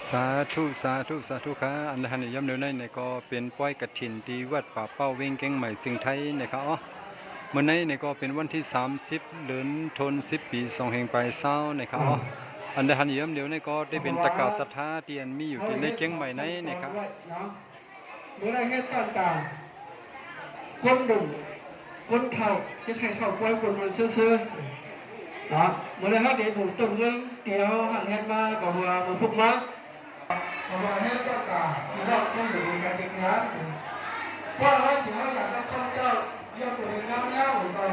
สาธุสาธุสาธุค่ะอันหันย้ำเดี๋ยวนี้เนี่ยก็เป็นป้อยกฐินที่วัดป่าเป้าเวงเก้งใหม่สิงห์ไทยนะครับอ๋อเมื่อนี้เนี่ยก็เป็นวันที่30เดือนธันวาคมปี2แห่งปลายเศร้านะครับอ๋ออันหันย้ำเดี๋ยวนี้ก็ได้เป็นตะกร้าศรัทธาที่อันมีอยู่ที่ในเก้งใหม่นี้นะครับเมื่อไรเฮ็ดต่างๆคนดุคนเฒ่าจะใครเข้าป่วยคนมันซื่อๆเนาะเมื่อไรเขาเดี๋ยวผมต้มเรื่องเดี๋ยวหันเฮ็ดมากับว่ามาพุกมาว่าเฮ็ดต่างๆที่เราจะอยู่กันจริงๆว่าเราเสียอยากจะท่องเจ้าเยี่ยมตัวเองน้ำเย้าหรือเปล่า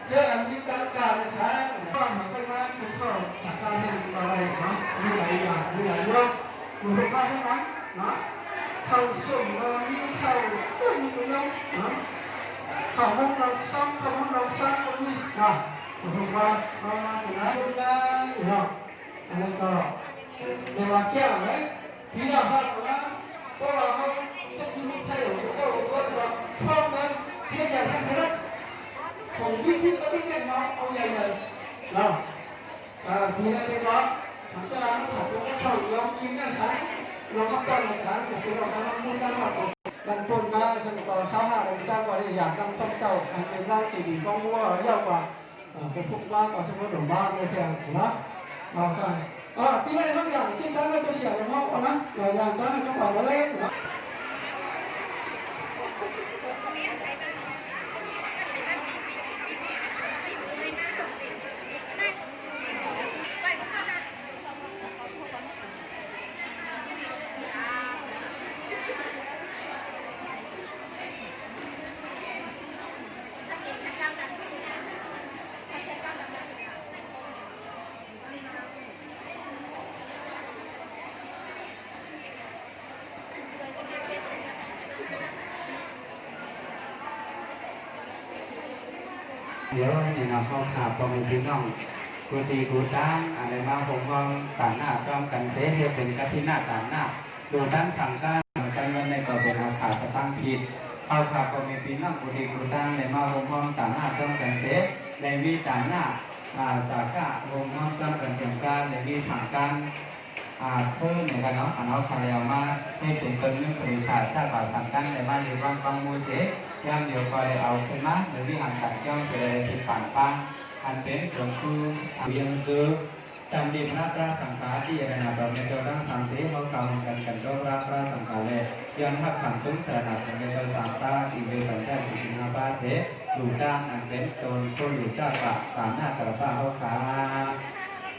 เชื่ออันที่การการใช้ก็เหมือนกับว่าคุณก็จัดการเรื่องอะไรเนาะมีหลายอย่างมีหลายเรื่องอยู่ในบ้านทั้งนั้นเนาะเข้าส่งมีเข้าก็มีตรงนั้นเนาะเข้าห้องเราซ้ำเข้าห้องเราซ้ำก็มีนะถูกว่ามาอยู่นะดูแลเนาะอันนั้นก็ในวันแก้วเลยพี่เราบ้านเราเพราะว่าเขาจะอยู่ไทยก็จะพ่อกันพี่จะทำอะไรผมวิ่งที่ก็วิ่งกันมาเอาใหญ่ๆเนาะพี่อะไรก็ทำตลาดขับรถเข้าลองกินได้ใช่เราก็ต้องรักษาคือเราทำมุ่งมั่นว่าดันต้นมาสนุกชาวนาเราจ้างว่าอยากทำต้นเจ้าอันเป็นร่างจีดีก็มั่วยาวกว่าเป็นพวกว่าก็สมมติหลวงบ้านเนี่ยแทนนะเราก็ที่นั่นบางอย่างสิ่งที่เราจะเสียหลวงพ่อนะอย่างนั้นก็ขอมาเล่นนะเดี๋ยวเนี่ยเราเข้าขาบมีพี่น้องกูตีกูตั้งอะไรมาผมก็ต่างหน้าจ้องกันเสียเป็นกะทิหน้าต่างหน้าดูตั้งสั่งการกันวันในก็เป็นอาขาดตั้งผิดเข้าขาบมีพี่น้องกูตีกูตั้งในมาผมก็ต่างหน้าจ้องกันเสียในวิต่างหน้าจากกะผมก็จ้องกันเสียงการในวิถังการคือในการน้องน้องคาราวมาให้เป็นต้นเรื่องบริษัทถ้าเราสั่งการในบ้านหรือบ้านบางมูเสย่างเดียวคอยเอาขึ้นมาหรือวิหารขัดจ้องเสด็จที่ผ่านปังอันเป็นหลวงปู่ยังคือจำดีพระราสังฆาที่อะไรนะเราในตัวร่างสามสีเขากล่าวกันกันก็พระสังฆาเลยยันทักขันตุ้งสนับในตัวสามตาอีเวสันได้สิบห้าบาทเสดูด้านอันเป็นตนผู้อยู่เจ้าป่าสามหน้ากระพ้าเขาขา